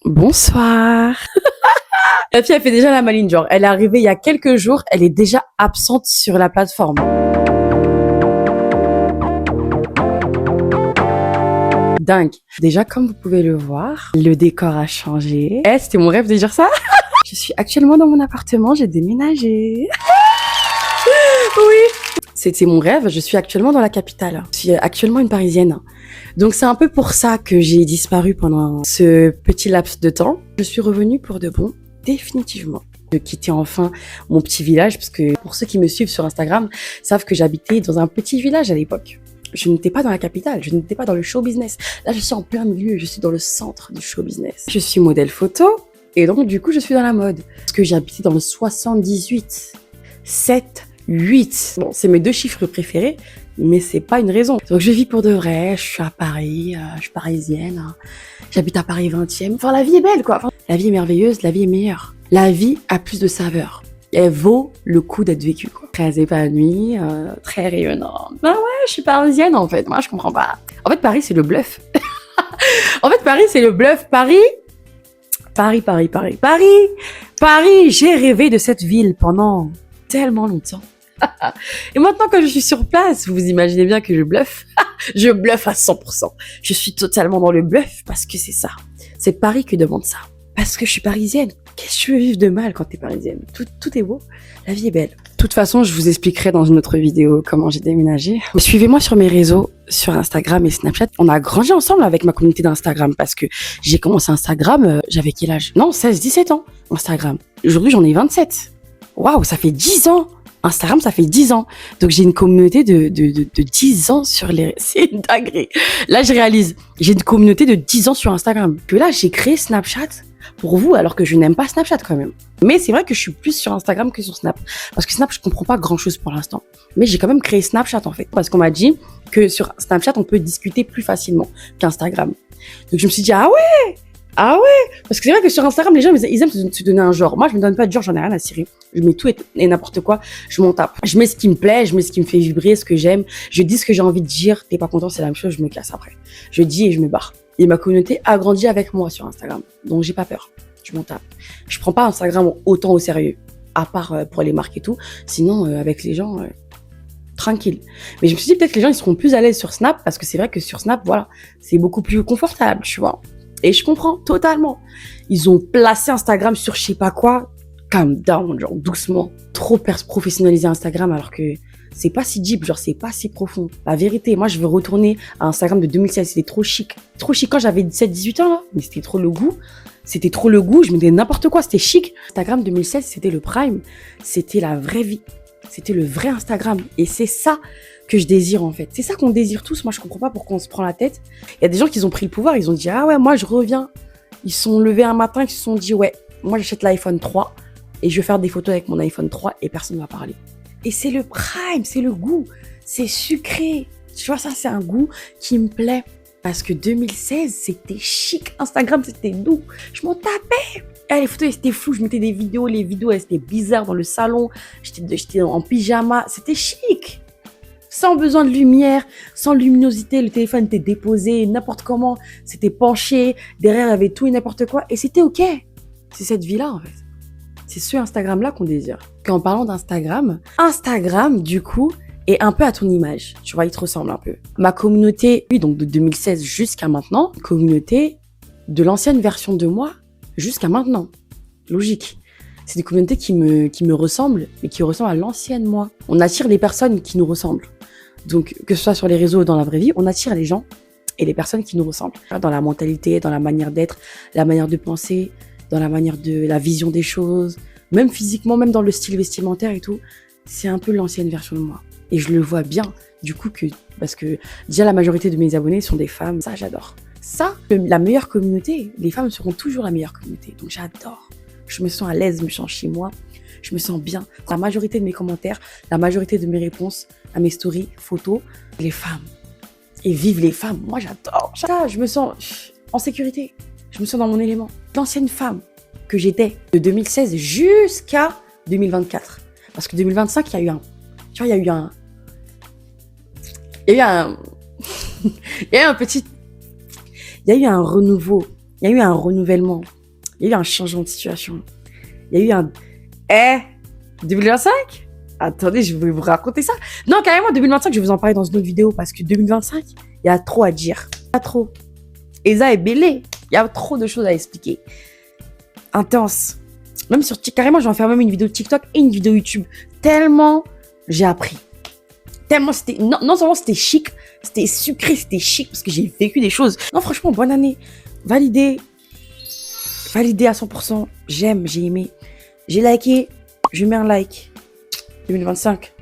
Bonsoir. La fille, elle fait déjà la maline, genre, elle est arrivée il y a quelques jours, elle est déjà absente sur la plateforme. Dingue. Déjà, comme vous pouvez le voir, le décor a changé. C'était mon rêve de dire ça. Je suis actuellement dans mon appartement, j'ai déménagé. Oui. C'était mon rêve, je suis actuellement dans la capitale. Je suis actuellement une Parisienne. Donc c'est un peu pour ça que j'ai disparu pendant ce petit laps de temps. Je suis revenue pour de bon, définitivement. De quitter enfin mon petit village, parce que pour ceux qui me suivent sur Instagram savent que j'habitais dans un petit village à l'époque. Je n'étais pas dans la capitale, je n'étais pas dans le show business. Là, je suis en plein milieu, je suis dans le centre du show business. Je suis modèle photo, et donc du coup, je suis dans la mode. Parce que j'ai habité dans le 78, 7, 8. Bon, c'est mes 2 chiffres préférés, mais c'est pas une raison. Donc je vis pour de vrai, je suis à Paris, je suis parisienne, j'habite à Paris 20e. Enfin, la vie est belle, quoi. Enfin, la vie est merveilleuse, la vie est meilleure. La vie a plus de saveur. Elle vaut le coup d'être vécue, quoi. Très épanouie, très rayonnante. Ben ouais, je suis parisienne, en fait. Moi, je comprends pas. En fait, Paris, c'est le bluff. En fait, Paris, c'est le bluff. Paris, j'ai rêvé de cette ville pendant tellement longtemps. Et maintenant que je suis sur place, vous imaginez bien que je bluffe. Je bluffe à 100%. Je suis totalement dans le bluff parce que c'est ça. C'est Paris qui demande ça. Parce que je suis parisienne. Qu'est-ce que tu veux vivre de mal quand t'es parisienne? Tout est beau. La vie est belle. De toute façon, je vous expliquerai dans une autre vidéo comment j'ai déménagé. Suivez-moi sur mes réseaux, sur Instagram et Snapchat. On a grandi ensemble avec ma communauté d'Instagram parce que j'ai commencé Instagram, j'avais quel âge? Non, 16, 17 ans, Instagram. Aujourd'hui, j'en ai 27. Waouh, ça fait 10 ans. Instagram, ça fait 10 ans. Donc, j'ai une communauté de 10 ans sur les... C'est une dinguerie. Là, je réalise. J'ai une communauté de 10 ans sur Instagram. Que là, j'ai créé Snapchat pour vous, alors que je n'aime pas Snapchat quand même. Mais c'est vrai que je suis plus sur Instagram que sur Snap. Parce que Snap, je comprends pas grand-chose pour l'instant. Mais j'ai quand même créé Snapchat, en fait. Parce qu'on m'a dit que sur Snapchat, on peut discuter plus facilement qu'Instagram. Donc, je me suis dit, ah ouais, parce que c'est vrai que sur Instagram, les gens, ils aiment se donner un genre. Moi, je me donne pas de genre, j'en ai rien à cirer. Je mets tout et n'importe quoi, je m'en tape. Je mets ce qui me plaît, je mets ce qui me fait vibrer, ce que j'aime. Je dis ce que j'ai envie de dire. T'es pas content, c'est la même chose, je me casse après. Je dis et je me barre. Et ma communauté a grandi avec moi sur Instagram. Donc, j'ai pas peur. Je m'en tape. Je prends pas Instagram autant au sérieux. À part pour les marques et tout. Sinon, avec les gens, tranquille. Mais je me suis dit, peut-être que les gens, ils seront plus à l'aise sur Snap, parce que c'est vrai que sur Snap, voilà, c'est beaucoup plus confortable, tu vois. Et je comprends totalement. Ils ont placé Instagram sur je sais pas quoi. Calm down, genre doucement. Trop professionnaliser Instagram alors que c'est pas si deep, genre c'est pas si profond. La vérité, moi je veux retourner à Instagram de 2016, c'était trop chic. Trop chic quand j'avais 17-18 ans là, mais c'était trop le goût. C'était trop le goût, je me disais n'importe quoi, c'était chic. Instagram 2016, c'était le prime, c'était la vraie vie. C'était le vrai Instagram. Et c'est ça que je désire en fait. C'est ça qu'on désire tous. Moi, je comprends pas pourquoi on se prend la tête. Il y a des gens qui ont pris le pouvoir. Ils ont dit, ah ouais, moi, je reviens. Ils se sont levés un matin, ils se sont dit, ouais, moi, j'achète l'iPhone 3 et je vais faire des photos avec mon iPhone 3 et personne ne va parler. Et c'est le prime, c'est le goût. C'est sucré. Tu vois, ça, c'est un goût qui me plaît. Parce que 2016, c'était chic. Instagram, c'était doux. Je m'en tapais. Et les photos, c'était flou. Je mettais des vidéos. Les vidéos, elles étaient bizarres dans le salon. J'étais en pyjama. C'était chic. Sans besoin de lumière, sans luminosité. Le téléphone était déposé n'importe comment. C'était penché. Derrière, il y avait tout et n'importe quoi. Et c'était OK. C'est cette vie-là, en fait. C'est ce Instagram-là qu'on désire. En parlant d'Instagram, Instagram, du coup, est un peu à ton image. Tu vois, il te ressemble un peu. Ma communauté, oui, donc de 2016 jusqu'à maintenant, communauté de l'ancienne version de moi jusqu'à maintenant. Logique. C'est des communautés qui me ressemblent, mais qui ressemblent à l'ancienne moi. On attire les personnes qui nous ressemblent. Donc, que ce soit sur les réseaux ou dans la vraie vie, on attire les gens et les personnes qui nous ressemblent. Dans la mentalité, dans la manière d'être, la manière de penser, dans la manière de la vision des choses, même physiquement, même dans le style vestimentaire et tout. C'est un peu l'ancienne version de moi. Et je le vois bien, du coup, parce que déjà la majorité de mes abonnés sont des femmes. Ça, j'adore. Ça, la meilleure communauté, les femmes seront toujours la meilleure communauté. Donc, j'adore. Je me sens à l'aise, je me sens chez moi. Je me sens bien. La majorité de mes commentaires, la majorité de mes réponses à mes stories, photos, les femmes. Et vive les femmes. Moi, j'adore. Ça, je me sens en sécurité. Je me sens dans mon élément. L'ancienne femme que j'étais de 2016 jusqu'à 2024. Parce que 2025, il y a eu un... Tu vois, il y a eu un... Il y a eu un petit... Il y a eu un renouveau. Il Il y a eu un renouvellement. Il y a eu un changement de situation. Il y a eu un... 2025 ? Attendez, je vais vous raconter ça. Non, carrément, 2025, je vais vous en parler dans une autre vidéo parce que 2025, il y a trop à dire. Il y a trop. Eza est bêlée. Il y a trop de choses à expliquer. Intense. Même sur carrément, je vais en faire même une vidéo TikTok et une vidéo YouTube. Tellement j'ai appris. Tellement c'était... Non seulement c'était chic, c'était sucré, c'était chic parce que j'ai vécu des choses. Non, franchement, bonne année. Validé à 100%. J'aime, j'ai aimé. J'ai liké. Je mets un like. 2025.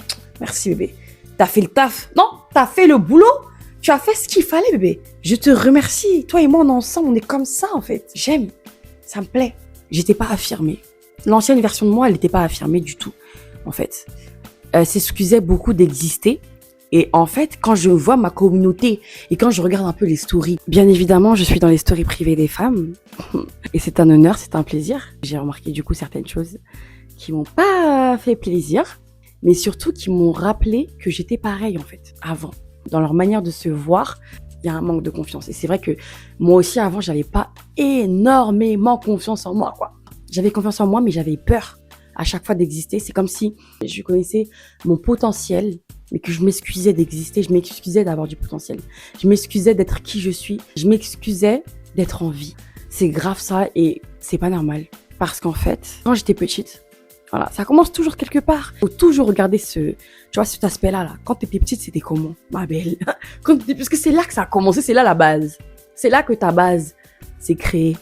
Merci, bébé. T'as fait le taf. Non, t'as fait le boulot. Tu as fait ce qu'il fallait, bébé. Je te remercie. Toi et moi, on est ensemble. On est comme ça, en fait. J'aime. Ça me plaît. J'étais pas affirmée. L'ancienne version de moi, elle n'était pas affirmée du tout, en fait. Elle s'excusait beaucoup d'exister. Et en fait, quand je vois ma communauté et quand je regarde un peu les stories, bien évidemment, je suis dans les stories privées des femmes. Et c'est un honneur, c'est un plaisir. J'ai remarqué du coup certaines choses qui m'ont pas fait plaisir, mais surtout qui m'ont rappelé que j'étais pareil, en fait, avant. Dans leur manière de se voir, il y a un manque de confiance. Et c'est vrai que moi aussi, avant, j'avais pas énormément confiance en moi, quoi. J'avais confiance en moi, mais j'avais peur à chaque fois d'exister. C'est comme si je connaissais mon potentiel, mais que je m'excusais d'exister, je m'excusais d'avoir du potentiel. Je m'excusais d'être qui je suis, je m'excusais d'être en vie. C'est grave ça et c'est pas normal. Parce qu'en fait, quand j'étais petite, voilà, ça commence toujours quelque part. Faut toujours regarder tu vois, cet aspect-là, là. Quand t'étais petite, c'était comment, ma belle? Parce que c'est là que ça a commencé, c'est là la base. C'est là que ta base s'est créée.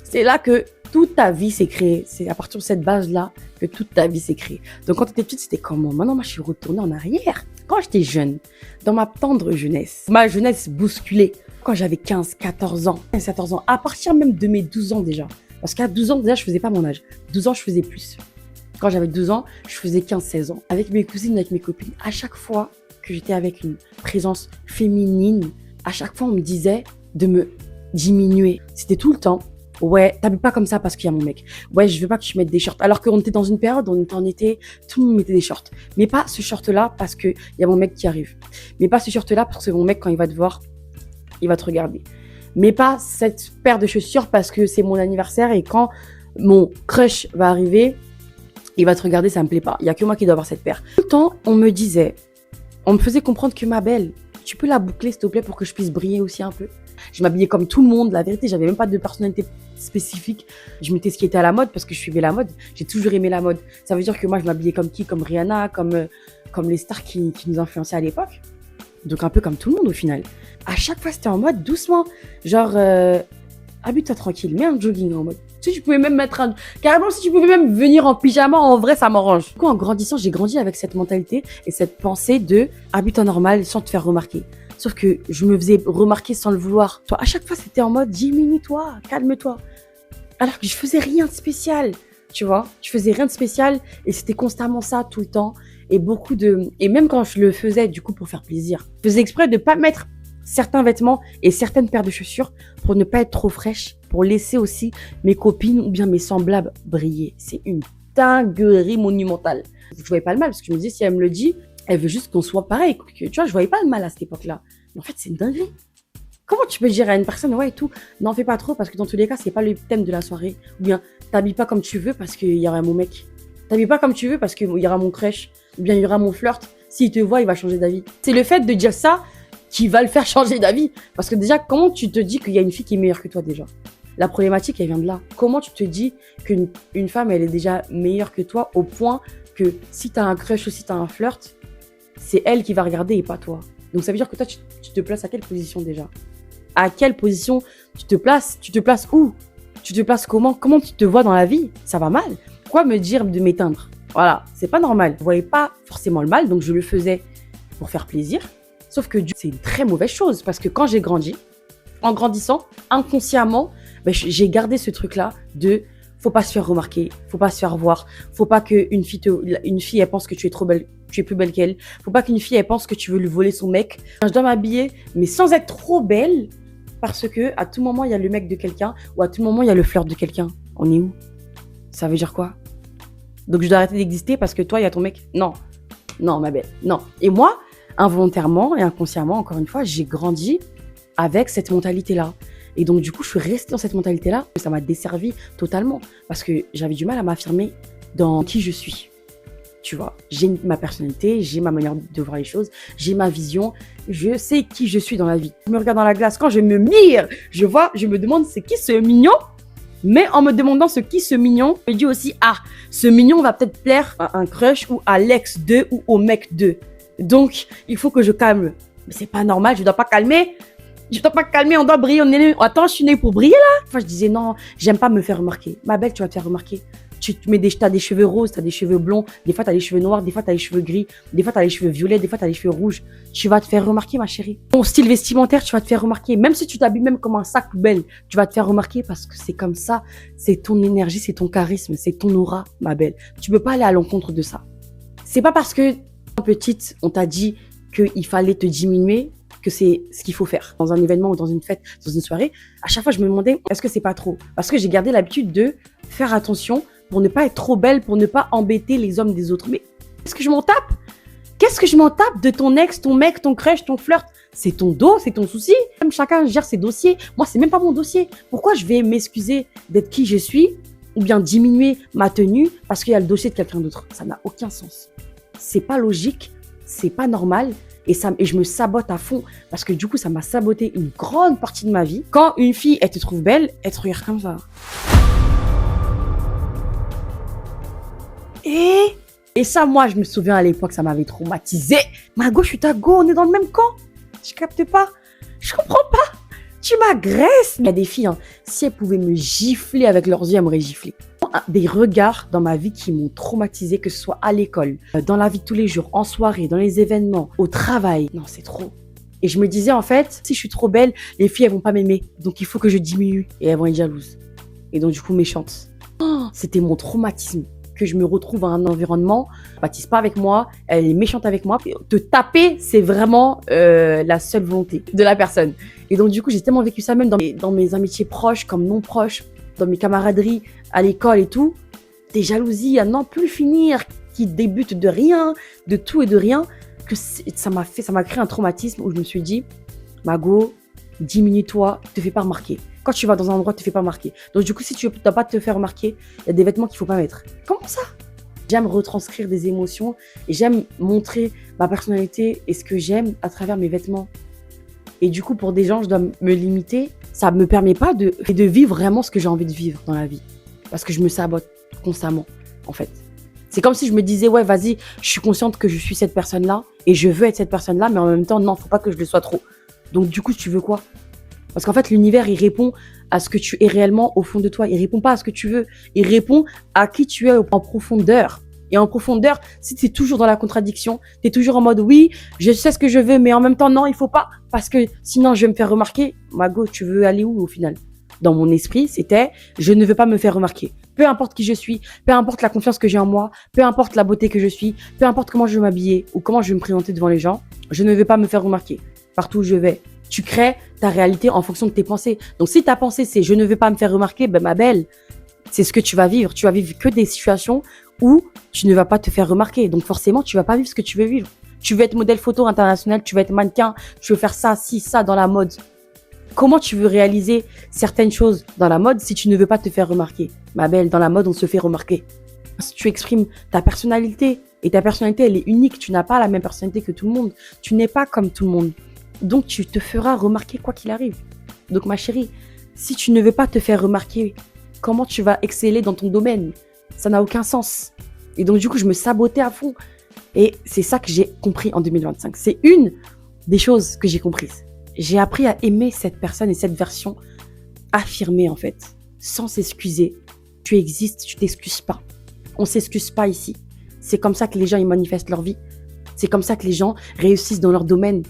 C'est là que toute ta vie s'est créée. C'est à partir de cette base-là que toute ta vie s'est créée. Donc quand t'étais petite, c'était comment? Maintenant, moi, je suis retournée en arrière. Quand j'étais jeune, dans ma tendre jeunesse, ma jeunesse bousculée, quand j'avais 15, 14 ans, 14 ans, à partir même de mes 12 ans déjà. Parce qu'à 12 ans, déjà, je faisais pas mon âge. 12 ans, je faisais plus. Quand j'avais 12 ans, je faisais 15-16 ans. Avec mes cousines, avec mes copines, à chaque fois que j'étais avec une présence féminine, à chaque fois, on me disait de me diminuer. C'était tout le temps. Ouais, t'habilles pas comme ça parce qu'il y a mon mec. Ouais, je veux pas que tu mettes des shorts. Alors qu'on était dans une période où on était en été, tout le monde mettait des shorts. Mais pas ce short-là parce qu'il y a mon mec qui arrive. Mais pas ce short-là parce que mon mec, quand il va te voir, il va te regarder. Mais pas cette paire de chaussures parce que c'est mon anniversaire et quand mon crush va arriver, il va te regarder, ça me plaît pas. Il y a que moi qui dois avoir cette paire. Tout le temps, on me faisait comprendre que ma belle, tu peux la boucler s'il te plaît pour que je puisse briller aussi un peu. Je m'habillais comme tout le monde, la vérité, j'avais même pas de personnalité spécifique. Je mettais ce qui était à la mode parce que je suivais la mode. J'ai toujours aimé la mode. Ça veut dire que moi, je m'habillais comme qui? Comme Rihanna, comme les stars qui nous influençaient à l'époque. Donc un peu comme tout le monde au final. À chaque fois, c'était en mode doucement. Genre, habille-toi tranquille, mets un jogging en mode. Si tu pouvais même carrément, si tu pouvais même venir en pyjama, en vrai, ça m'arrange. Du coup, en grandissant, j'ai grandi avec cette mentalité et cette pensée de habille-toi normal sans te faire remarquer. Sauf que je me faisais remarquer sans le vouloir. Toi, à chaque fois, c'était en mode diminue-toi, calme-toi. Alors que je faisais rien de spécial, tu vois. Je faisais rien de spécial et c'était constamment ça tout le temps. Et même quand je le faisais, du coup, pour faire plaisir, je faisais exprès de pas mettre certains vêtements et certaines paires de chaussures pour ne pas être trop fraîche, pour laisser aussi mes copines ou bien mes semblables briller. C'est une dinguerie monumentale. Je voyais pas le mal parce que je me disais, si elle me le dit, elle veut juste qu'on soit pareil. Tu vois, je voyais pas le mal à cette époque-là. Mais en fait, c'est une dinguerie. Comment tu peux dire à une personne, ouais et tout, n'en fais pas trop parce que dans tous les cas, c'est pas le thème de la soirée. Ou bien, t'habilles pas comme tu veux parce qu'il y aura mon mec. T'habilles pas comme tu veux parce qu'il y aura mon crush. Ou bien, il y aura mon flirt. S'il te voit, il va changer d'avis. C'est le fait de dire ça qui va le faire changer d'avis. Parce que déjà, comment tu te dis qu'il y a une fille qui est meilleure que toi déjà? La problématique, elle vient de là. Comment tu te dis qu'une femme, elle est déjà meilleure que toi au point que si t'as un crush ou si t'as un flirt, c'est elle qui va regarder et pas toi. Donc ça veut dire que toi, tu te places à quelle position déjà? À quelle position tu te places? Tu te places où? Tu te places comment? Comment tu te vois dans la vie? Ça va mal. Pourquoi me dire de m'éteindre? Voilà, c'est pas normal. Je voyais pas forcément le mal, donc je le faisais pour faire plaisir. Sauf que c'est une très mauvaise chose parce que quand j'ai grandi, en grandissant, inconsciemment, j'ai gardé ce truc-là de faut pas se faire remarquer, faut pas se faire voir, faut pas qu'une fille elle pense que tu es trop belle, tu es plus belle qu'elle, faut pas qu'une fille elle pense que tu veux lui voler son mec. Je dois m'habiller mais sans être trop belle parce que à tout moment il y a le mec de quelqu'un ou à tout moment il y a le flirt de quelqu'un. On est où? Ça veut dire quoi? Donc je dois arrêter d'exister parce que toi il y a ton mec? Non, ma belle, non. Et moi, involontairement et inconsciemment, encore une fois, j'ai grandi avec cette mentalité-là. Et donc, du coup, je suis restée dans cette mentalité-là. Et ça m'a desservi totalement parce que j'avais du mal à m'affirmer dans qui je suis. Tu vois, j'ai ma personnalité, j'ai ma manière de voir les choses, j'ai ma vision, je sais qui je suis dans la vie. Je me regarde dans la glace, quand je me mire, je me demande c'est qui ce mignon. Mais en me demandant ce mignon, je me dis aussi, ah, ce mignon va peut-être plaire à un crush ou à l'ex 2 ou au mec 2. Donc, il faut que je calme. Mais c'est pas normal, je dois pas calmer. Je dois pas calmer, on doit briller. Attends, je suis née pour briller là. Enfin, je disais non, j'aime pas me faire remarquer. Ma belle, tu vas te faire remarquer. T'as des cheveux roses, t'as des cheveux blonds, des fois t'as les cheveux noirs, des fois t'as les cheveux gris, des fois t'as les cheveux violets, des fois t'as les cheveux rouges. Tu vas te faire remarquer, ma chérie. Ton style vestimentaire, tu vas te faire remarquer. Même si tu t'habilles même comme un sac poubelle, tu vas te faire remarquer parce que c'est comme ça. C'est ton énergie, c'est ton charisme, c'est ton aura, ma belle. Tu peux pas aller à l'encontre de ça. C'est pas parce que, petite, on t'a dit qu'il fallait te diminuer que c'est ce qu'il faut faire. Dans un événement ou dans une fête, dans une soirée, à chaque fois, je me demandais, est-ce que c'est pas trop? Parce que j'ai gardé l'habitude de faire attention pour ne pas être trop belle, pour ne pas embêter les hommes des autres. Mais est-ce que je m'en tape? Qu'est-ce que je m'en tape de ton ex, ton mec, ton crush, ton flirt? C'est ton dos, c'est ton souci. Même chacun gère ses dossiers. Moi, c'est même pas mon dossier. Pourquoi je vais m'excuser d'être qui je suis ou bien diminuer ma tenue parce qu'il y a le dossier de quelqu'un d'autre? Ça n'a aucun sens. C'est pas logique, c'est pas normal. Et je me sabote à fond parce que du coup, ça m'a saboté une grande partie de ma vie. Quand une fille, elle te trouve belle, elle te regarde comme ça. Et ça, moi, je me souviens à l'époque, ça m'avait traumatisé. Ma go, je suis ta go, on est dans le même camp. Je capte pas. Je comprends pas. Tu m'agresses. Il y a des filles, si elles pouvaient me gifler avec leurs yeux, elles m'auraient giflé. Des regards dans ma vie qui m'ont traumatisé, que ce soit à l'école, dans la vie de tous les jours, en soirée, dans les événements, au travail. Non, c'est trop. Et je me disais, en fait, si je suis trop belle, les filles, elles vont pas m'aimer. Donc, il faut que je diminue. Et elles vont être jalouses. Et donc, du coup, méchantes. C'était mon traumatisme. Que je me retrouve dans un environnement, elle bâtisse pas avec moi, elle est méchante avec moi. Te taper, c'est vraiment la seule volonté de la personne. Et donc, du coup, j'ai tellement vécu ça même dans mes amitiés proches comme non proches, dans mes camaraderies à l'école et tout. Des jalousies à n'en plus finir, qui débutent de rien, de tout et de rien, que ça m'a créé un traumatisme où je me suis dit, Mago, diminue-toi, te fais pas remarquer. Quand tu vas dans un endroit, te fais pas remarquer. Donc du coup, si tu ne dois pas te faire remarquer, il y a des vêtements qu'il faut pas mettre. Comment ça? J'aime retranscrire des émotions et j'aime montrer ma personnalité et ce que j'aime à travers mes vêtements. Et du coup, pour des gens, je dois me limiter. Ça me permet pas de vivre vraiment ce que j'ai envie de vivre dans la vie. Parce que je me sabote constamment, en fait. C'est comme si je me disais, ouais, vas-y, je suis consciente que je suis cette personne-là et je veux être cette personne-là, mais en même temps, non, faut pas que je le sois trop. Donc du coup, tu veux quoi? Parce qu'en fait, l'univers, il répond à ce que tu es réellement au fond de toi. Il répond pas à ce que tu veux. Il répond à qui tu es en profondeur. Et en profondeur, si tu es toujours dans la contradiction, tu es toujours en mode, oui, je sais ce que je veux, mais en même temps, non, il faut pas. Parce que sinon, je vais me faire remarquer. Mago, tu veux aller où au final? Dans mon esprit, c'était, je ne veux pas me faire remarquer. Peu importe qui je suis, peu importe la confiance que j'ai en moi, peu importe la beauté que je suis, peu importe comment je vais m'habiller ou comment je vais me présenter devant les gens, je ne veux pas me faire remarquer. Partout où je vais. Tu crées ta réalité en fonction de tes pensées. Donc, si ta pensée, c'est « je ne veux pas me faire remarquer », ben ma belle, c'est ce que tu vas vivre. Tu vas vivre que des situations où tu ne vas pas te faire remarquer. Donc, forcément, tu vas pas vivre ce que tu veux vivre. Tu veux être modèle photo international, tu veux être mannequin, tu veux faire ça, ci, ça dans la mode. Comment tu veux réaliser certaines choses dans la mode si tu ne veux pas te faire remarquer? Ma belle, dans la mode, on se fait remarquer. Si tu exprimes ta personnalité, et ta personnalité, elle est unique. Tu n'as pas la même personnalité que tout le monde. Tu n'es pas comme tout le monde. Donc, tu te feras remarquer quoi qu'il arrive. Donc, ma chérie, si tu ne veux pas te faire remarquer, comment tu vas exceller dans ton domaine? Ça n'a aucun sens. Et donc, du coup, je me sabotais à fond. Et c'est ça que j'ai compris en 2025. C'est une des choses que j'ai comprises. J'ai appris à aimer cette personne et cette version affirmée, en fait, sans s'excuser. Tu existes, tu t'excuses pas. On s'excuse pas ici. C'est comme ça que les gens ils manifestent leur vie. C'est comme ça que les gens réussissent dans leur domaine.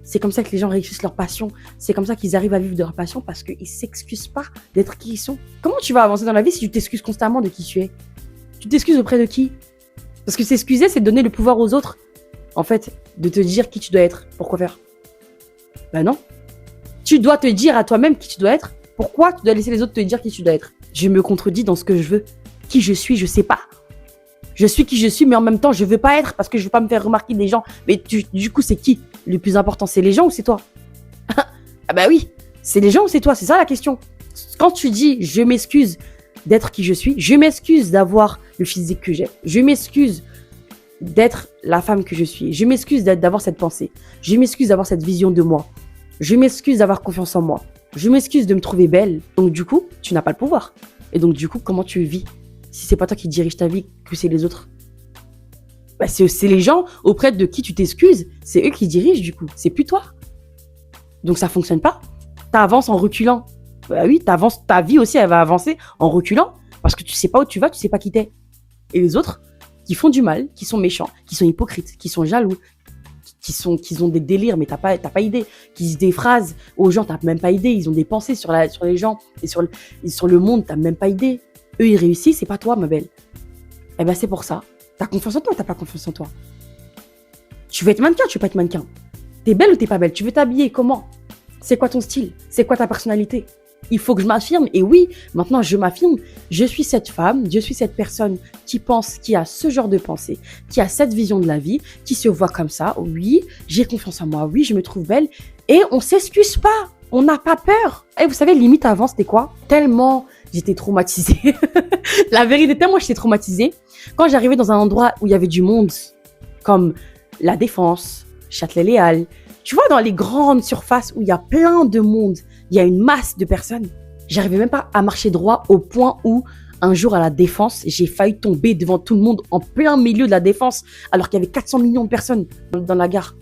C'est comme ça que les gens réussissent leur passion. C'est comme ça qu'ils arrivent à vivre de leur passion parce qu'ils ne s'excusent pas d'être qui ils sont. Comment tu vas avancer dans la vie si tu t'excuses constamment de qui tu es? Tu t'excuses auprès de qui? Parce que s'excuser, c'est donner le pouvoir aux autres, en fait, de te dire qui tu dois être. Pourquoi faire? Ben non. Tu dois te dire à toi-même qui tu dois être. Pourquoi tu dois laisser les autres te dire qui tu dois être? Je me contredis dans ce que je veux. Qui je suis, je sais pas. Je suis qui je suis, mais en même temps, je veux pas être parce que je veux pas me faire remarquer des gens. Mais du coup, c'est qui? Le plus important, c'est les gens ou c'est toi? Ah bah oui, C'est les gens ou c'est toi? C'est ça la question. Quand tu dis je m'excuse d'être qui je suis, je m'excuse d'avoir le physique que j'ai, je m'excuse d'être la femme que je suis, je m'excuse d'avoir cette pensée, je m'excuse d'avoir cette vision de moi, je m'excuse d'avoir confiance en moi, je m'excuse de me trouver belle. Donc du coup, tu n'as pas le pouvoir. Et donc du coup, comment tu vis si c'est pas toi qui dirige ta vie, que c'est les autres? Bah, c'est les gens auprès de qui tu t'excuses, c'est eux qui dirigent du coup, c'est plus toi. Donc ça fonctionne pas. T'avances en reculant. Bah oui, t'avances, ta vie aussi, elle va avancer en reculant parce que tu sais pas où tu vas, tu sais pas qui t'es. Et les autres, qui font du mal, qui sont méchants, qui sont hypocrites, qui sont jaloux, qui ont des délires, mais t'as pas idée, qui disent des phrases aux gens, t'as même pas idée, ils ont des pensées sur les gens et sur le monde, t'as même pas idée. Eux, ils réussissent, c'est pas toi, ma belle. Eh ben c'est pour ça. T'as confiance en toi ou t'as pas confiance en toi? Tu veux être mannequin, tu veux pas être mannequin? T'es belle ou t'es pas belle? Tu veux t'habiller comment? C'est quoi ton style? C'est quoi ta personnalité? Il faut que je m'affirme. Et oui, maintenant je m'affirme. Je suis cette femme, je suis cette personne qui pense, qui a ce genre de pensée, qui a cette vision de la vie, qui se voit comme ça. Oui, j'ai confiance en moi. Oui, je me trouve belle. Et on s'excuse pas. On n'a pas peur. Et vous savez, limite avant, c'était quoi? Tellement j'étais traumatisée. La vérité, tellement j'étais traumatisée. Quand j'arrivais dans un endroit où il y avait du monde, comme La Défense, Châtelet-Les Halles, tu vois, dans les grandes surfaces où il y a plein de monde, il y a une masse de personnes. J'arrivais même pas à marcher droit au point où, un jour à La Défense, j'ai failli tomber devant tout le monde en plein milieu de La Défense, alors qu'il y avait 400 millions de personnes dans la gare.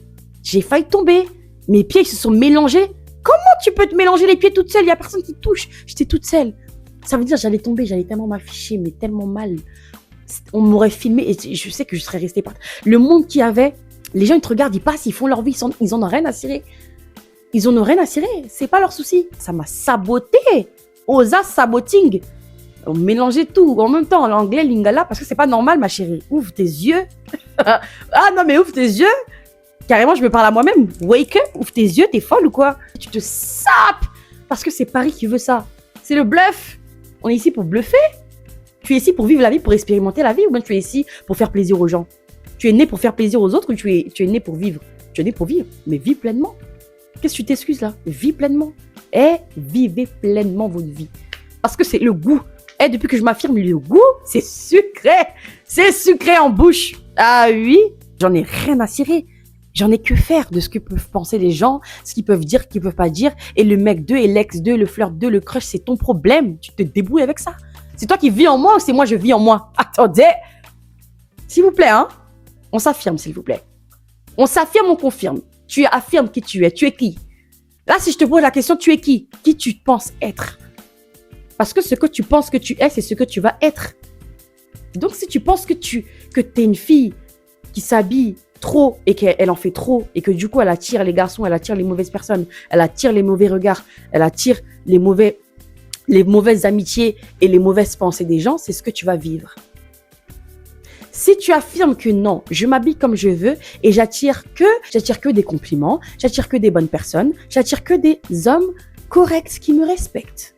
J'ai failli tomber. Mes pieds ils se sont mélangés. Comment tu peux te mélanger les pieds toute seule? Il y a personne qui te touche. J'étais toute seule. Ça veut dire j'allais tomber, j'allais tellement m'afficher, mais tellement mal. On m'aurait filmé et je sais que je serais restée par le monde qu'il y avait. Les gens, ils te regardent, ils passent, ils font leur vie, ils en ont rien à cirer. Ils en ont rien à cirer, c'est pas leur souci. Ça m'a saboté. Osa saboting. On mélangeait tout en même temps, l'anglais, lingala, parce que c'est pas normal, ma chérie. Ouvre tes yeux. Ah non, mais ouvre tes yeux. Carrément, je me parle à moi-même. Wake up, ouvre tes yeux, t'es folle ou quoi? Tu te sapes parce que c'est Paris qui veut ça. C'est le bluff. On est ici pour bluffer. Tu es ici pour vivre la vie, pour expérimenter la vie, ou bien tu es ici pour faire plaisir aux gens? Tu es né pour faire plaisir aux autres ou tu es né pour vivre? Tu es né pour vivre, mais vis pleinement. Qu'est-ce que tu t'excuses là? Vis pleinement. Et vivez pleinement votre vie. Parce que c'est le goût. Et depuis que je m'affirme, le goût, c'est sucré. C'est sucré en bouche. Ah oui, j'en ai rien à cirer. J'en ai que faire de ce que peuvent penser les gens, ce qu'ils peuvent dire, ce qu'ils peuvent pas dire. Et le mec 2 et l'ex 2, le flirt 2, le crush, c'est ton problème. Tu te débrouilles avec ça. C'est toi qui vis en moi ou c'est moi je vis en moi? Attendez. S'il vous plaît, hein. On s'affirme, s'il vous plaît. On s'affirme, on confirme. Tu affirmes qui tu es. Tu es qui? Là, si je te pose la question, tu es qui? Qui tu penses être? Parce que ce que tu penses que tu es, c'est ce que tu vas être. Donc, si tu penses que t'es une fille qui s'habille trop et qu'elle en fait trop et que du coup, elle attire les garçons, elle attire les mauvaises personnes, elle attire les mauvais regards, elle attire les mauvaises amitiés et les mauvaises pensées des gens, c'est ce que tu vas vivre. Si tu affirmes que non, je m'habille comme je veux et j'attire que des compliments, j'attire que des bonnes personnes, j'attire que des hommes corrects qui me respectent.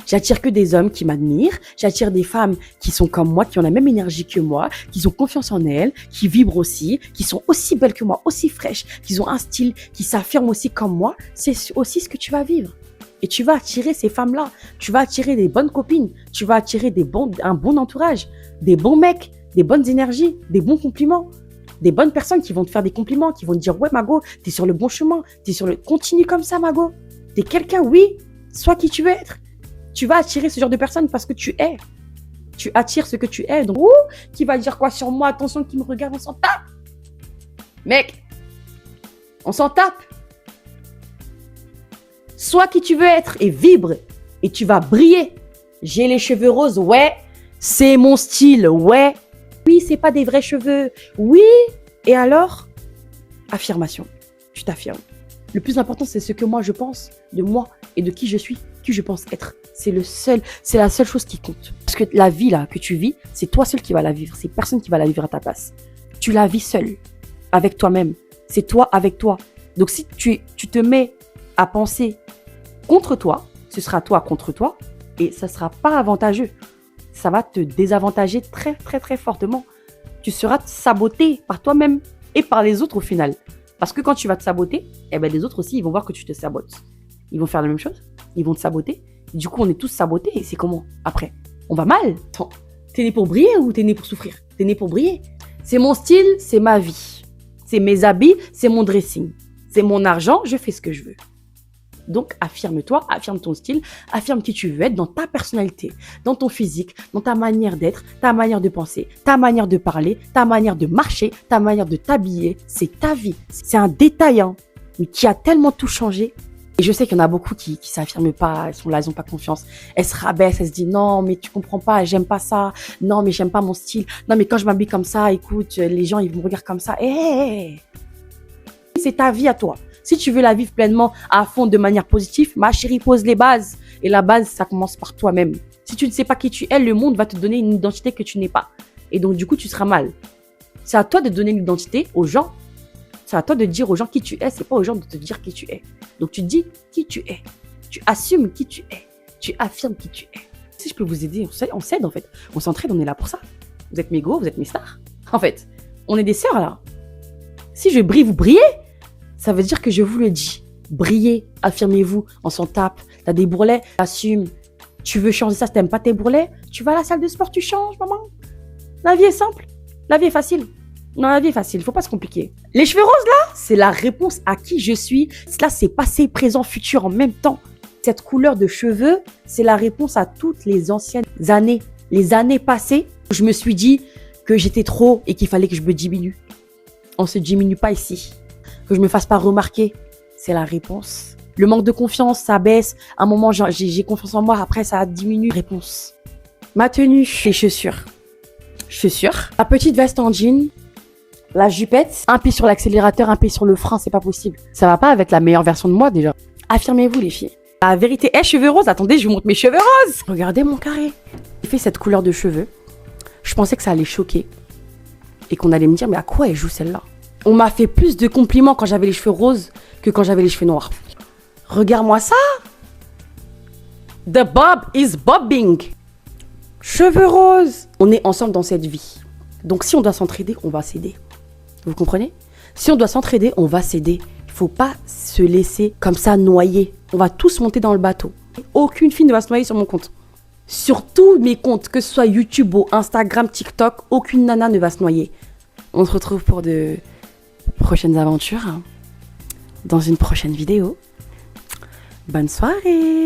J'attire que des hommes qui m'admirent, j'attire des femmes qui sont comme moi, qui ont la même énergie que moi, qui ont confiance en elles, qui vibrent aussi, qui sont aussi belles que moi, aussi fraîches, qui ont un style, qui s'affirment aussi comme moi. C'est aussi ce que tu vas vivre. Et tu vas attirer ces femmes-là. Tu vas attirer des bonnes copines, tu vas attirer un bon entourage, des bons mecs, des bonnes énergies, des bons compliments, des bonnes personnes qui vont te faire des compliments, qui vont te dire « Ouais, Mago, t'es sur le bon chemin, continue comme ça, Mago. T'es quelqu'un, oui, sois qui tu veux être. » Tu vas attirer ce genre de personnes parce que tu es. Tu attires ce que tu es. Donc, qui va dire quoi sur moi? Attention, qui me regarde, on s'en tape. Mec, on s'en tape. Sois qui tu veux être et vibre. Et tu vas briller. J'ai les cheveux roses, ouais. C'est mon style, ouais. Oui, c'est pas des vrais cheveux. Oui. Et alors? Affirmation. Tu t'affirmes. Le plus important, c'est ce que moi je pense de moi et de qui je suis, qui je pense être. C'est la seule chose qui compte. Parce que la vie là que tu vis, c'est toi seul qui va la vivre. C'est personne qui va la vivre à ta place. Tu la vis seul, avec toi-même. C'est toi avec toi. Donc si tu te mets à penser contre toi, ce sera toi contre toi et ça sera pas avantageux. Ça va te désavantager très très très fortement. Tu seras saboté par toi-même et par les autres au final. Parce que quand tu vas te saboter, eh ben les autres aussi ils vont voir que tu te sabotes. ils vont faire la même chose. Ils vont te saboter. Du coup, on est tous sabotés. Et c'est comment après? On va mal. Attends, t'es né pour briller ou t'es né pour souffrir? T'es né pour briller. C'est mon style, c'est ma vie. C'est mes habits, c'est mon dressing. C'est mon argent, je fais ce que je veux. Donc, affirme-toi, affirme ton style, affirme qui tu veux être dans ta personnalité, dans ton physique, dans ta manière d'être, ta manière de penser, ta manière de parler, ta manière de marcher, ta manière de t'habiller. C'est ta vie. C'est un détail, hein, mais qui a tellement tout changé. Et je sais qu'il y en a beaucoup qui s'affirment pas, elles sont là, elles ont pas confiance. Elles se rabaissent, elles se disent non, mais tu comprends pas, j'aime pas ça. Non, mais j'aime pas mon style. Non, mais quand je m'habille comme ça, écoute, les gens, ils me regardent comme ça. C'est ta vie à toi. Si tu veux la vivre pleinement, à fond, de manière positive, ma chérie, pose les bases. Et la base, ça commence par toi-même. Si tu ne sais pas qui tu es, le monde va te donner une identité que tu n'es pas. Et donc, du coup, tu seras mal. C'est à toi de donner l'identité aux gens. C'est à toi de dire aux gens qui tu es. C'est pas aux gens de te dire qui tu es. Donc, tu dis qui tu es. Tu assumes qui tu es. Tu affirmes qui tu es. Si je peux vous aider, on s'aide en fait. On s'entraide, on est là pour ça. Vous êtes mes go, vous êtes mes stars. En fait, on est des sœurs là. Si je brille, vous brillez. Ça veut dire que je vous le dis. Brillez, affirmez-vous, on s'en tape. T'as des bourrelets, assume. Tu veux changer ça, si t'aimes pas tes bourrelets, tu vas à la salle de sport, tu changes, maman. La vie est simple. La vie est facile. Non, la vie est facile, faut pas se compliquer. Les cheveux roses là, c'est la réponse à qui je suis. Là, c'est passé, présent, futur en même temps. Cette couleur de cheveux, c'est la réponse à toutes les anciennes années. Les années passées, je me suis dit que j'étais trop et qu'il fallait que je me diminue. On se diminue pas ici. Que je me fasse pas remarquer, c'est la réponse. Le manque de confiance, ça baisse. À un moment, j'ai confiance en moi. Après, ça diminue. Réponse. Ma tenue, les chaussures. Chaussures. La petite veste en jean. La jupette. Un pied sur l'accélérateur, un pied sur le frein. C'est pas possible. Ça va pas avec la meilleure version de moi, déjà. Affirmez-vous, les filles. La vérité est cheveux roses. Attendez, je vous montre mes cheveux roses. Regardez mon carré. J'ai fait cette couleur de cheveux. Je pensais que ça allait choquer. Et qu'on allait me dire, mais à quoi elle joue celle-là? On m'a fait plus de compliments quand j'avais les cheveux roses que quand j'avais les cheveux noirs. Regarde-moi ça. The bob is bobbing. Cheveux roses. On est ensemble dans cette vie. Donc si on doit s'entraider, on va s'aider. Vous comprenez? Si on doit s'entraider, on va s'aider. Il faut pas se laisser comme ça noyer. On va tous monter dans le bateau. Aucune fille ne va se noyer sur mon compte. Sur tous mes comptes, que ce soit YouTube ou Instagram, TikTok, aucune nana ne va se noyer. On se retrouve pour de prochaines aventures dans une prochaine vidéo. Bonne soirée!